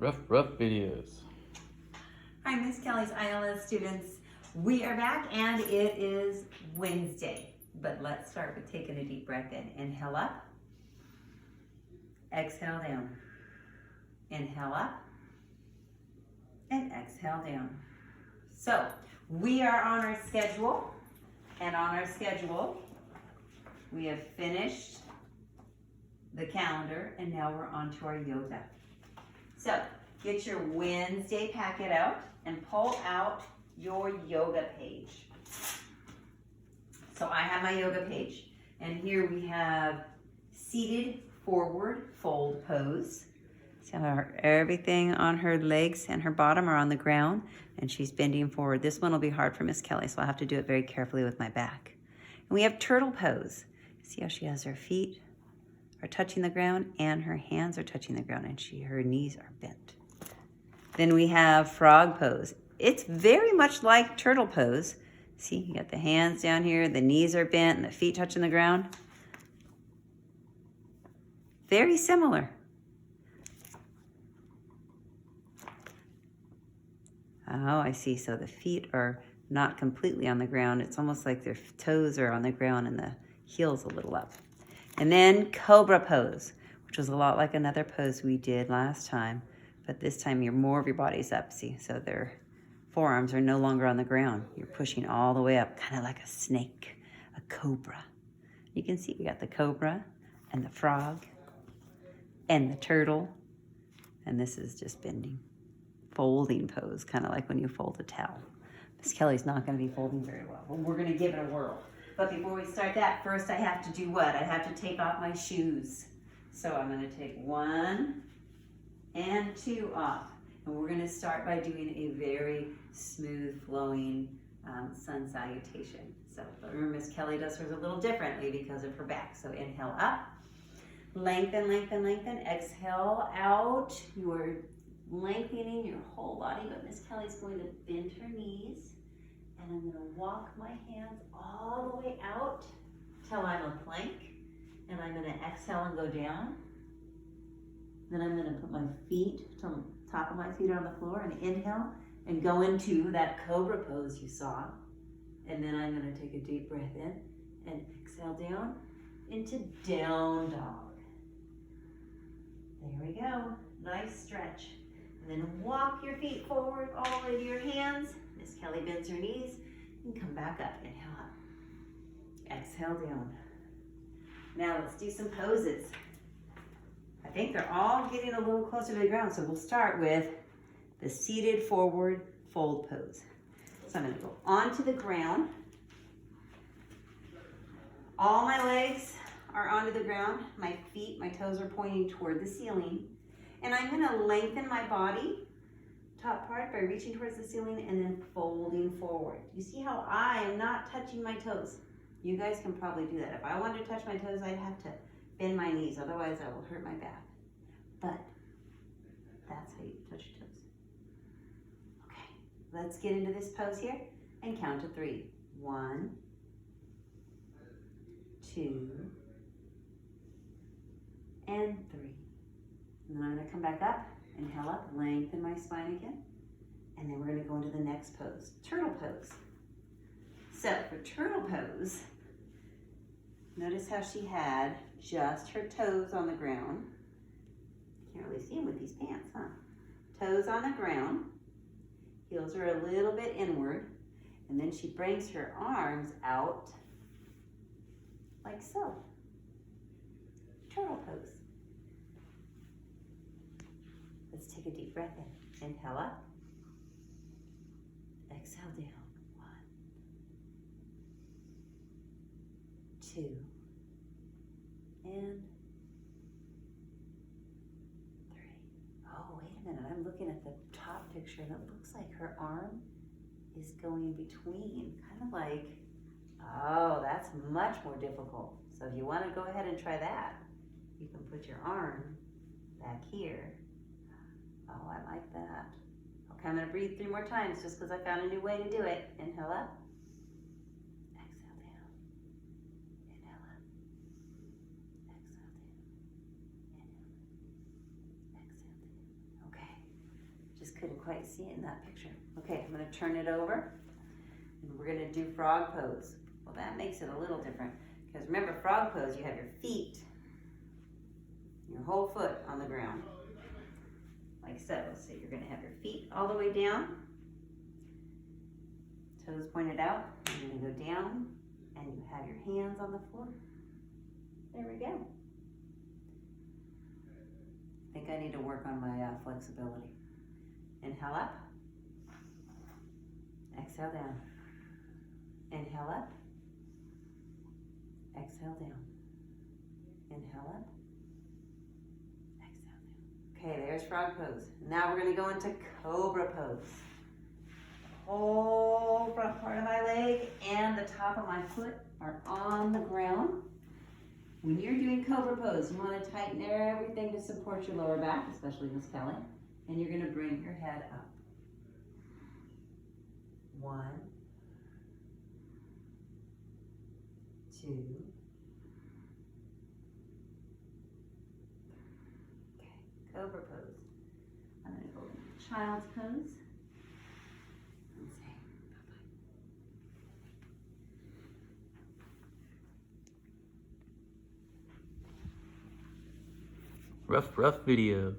Rough videos. Hi, Miss Kelly's ILS students. We are back and it is Wednesday. But let's start with taking a deep breath in. Inhale up. Exhale down. Inhale up. And exhale down. So, we are on our schedule. And on our schedule, we have finished the calendar and now we're on to our yoga. So, get your Wednesday packet out and pull out your yoga page. So I have my yoga page, and here we have seated forward fold pose. So everything on her legs and her bottom are on the ground, and she's bending forward. This one will be hard for Miss Kelly, so I'll have to do it very carefully with my back. And we have turtle pose. See how she has her feet are touching the ground and her hands are touching the ground, and her knees are bent. Then we have frog pose. It's very much like turtle pose. See, you got the hands down here, the knees are bent, and the feet touching the ground. Very similar. Oh, I see. So the feet are not completely on the ground. It's almost like their toes are on the ground and the heels a little up. And then cobra pose, which was a lot like another pose we did last time. But this time more of your body's up, see? So their forearms are no longer on the ground. You're pushing all the way up, kind of like a snake, a cobra. You can see we got the cobra and the frog and the turtle. And this is just bending. Folding pose, kind of like when you fold a towel. Miss Kelly's not going to be folding very well, but we're going to give it a whirl. But before we start that, first I have to do what? I have to take off my shoes. So I'm going to take 1 and 2 off. And we're going to start by doing a very smooth flowing sun salutation. So remember, Miss Kelly does hers a little differently because of her back. So inhale up, lengthen, lengthen, lengthen. Exhale out. You are lengthening your whole body, but Miss Kelly's going to bend her knees. And I'm going to walk my hands all the way out till I'm a plank. And I'm going to exhale and go down. Then I'm going to put my feet, till the top of my feet are on the floor, and inhale and go into that cobra pose you saw. And then I'm going to take a deep breath in and exhale down into down dog. There we go. Nice stretch. And then walk your feet forward all the way to your hands. Miss Kelly bends her knees and come back up. Inhale up. Exhale down. Now let's do some poses. I think they're all getting a little closer to the ground, so we'll start with the seated forward fold pose. So I'm going to go onto the ground. All my legs are onto the ground. My feet, my toes are pointing toward the ceiling. And I'm going to lengthen my body, top part, by reaching towards the ceiling and then folding forward. You see how I am not touching my toes? You guys can probably do that. If I wanted to touch my toes, I'd have to bend my knees, otherwise I will hurt my back. But that's how you touch your toes. Okay, let's get into this pose here and count to 3. 1, 2, and 3. And then I'm going to come back up, inhale up, lengthen my spine again. And then we're going to go into the next pose, turtle pose. So for turtle pose, notice how she had just her toes on the ground. Can't really see them with these pants, huh? Toes on the ground. Heels are a little bit inward. And then she brings her arms out like so. Turtle pose. Let's take a deep breath in. Inhale up. Exhale down. 1, 2, and 3. Oh, wait a minute. I'm looking at the top picture and it looks like her arm is going between, kind of like, oh, that's much more difficult. So if you want to go ahead and try that, you can put your arm back here. Oh, I like that. Okay, I'm going to breathe 3 more times just because I found a new way to do it. Inhale up. Exhale down. Inhale up. Exhale down. Inhale up. Exhale down. Okay. couldn't quite see it in that picture. Okay, I'm gonna turn it over and we're gonna do frog pose. Well, that makes it a little different because remember frog pose, you have your feet, your whole foot on the ground, like so. So you're gonna have your feet all the way down, toes pointed out. You're gonna go down and you have your hands on the floor. There we go. I think I need to work on my flexibility. Inhale up. Exhale down. Inhale up. Exhale down. Inhale up. Exhale down. Okay, there's frog pose. Now we're going to go into cobra pose. The whole front part of my leg and the top of my foot are on the ground. When you're doing cobra pose, you want to tighten everything to support your lower back, especially Miss Kelly. And you're going to bring your head up. 1, 2. Okay, cobra pose. I'm going to go into child's pose. And say bye-bye. Rough video.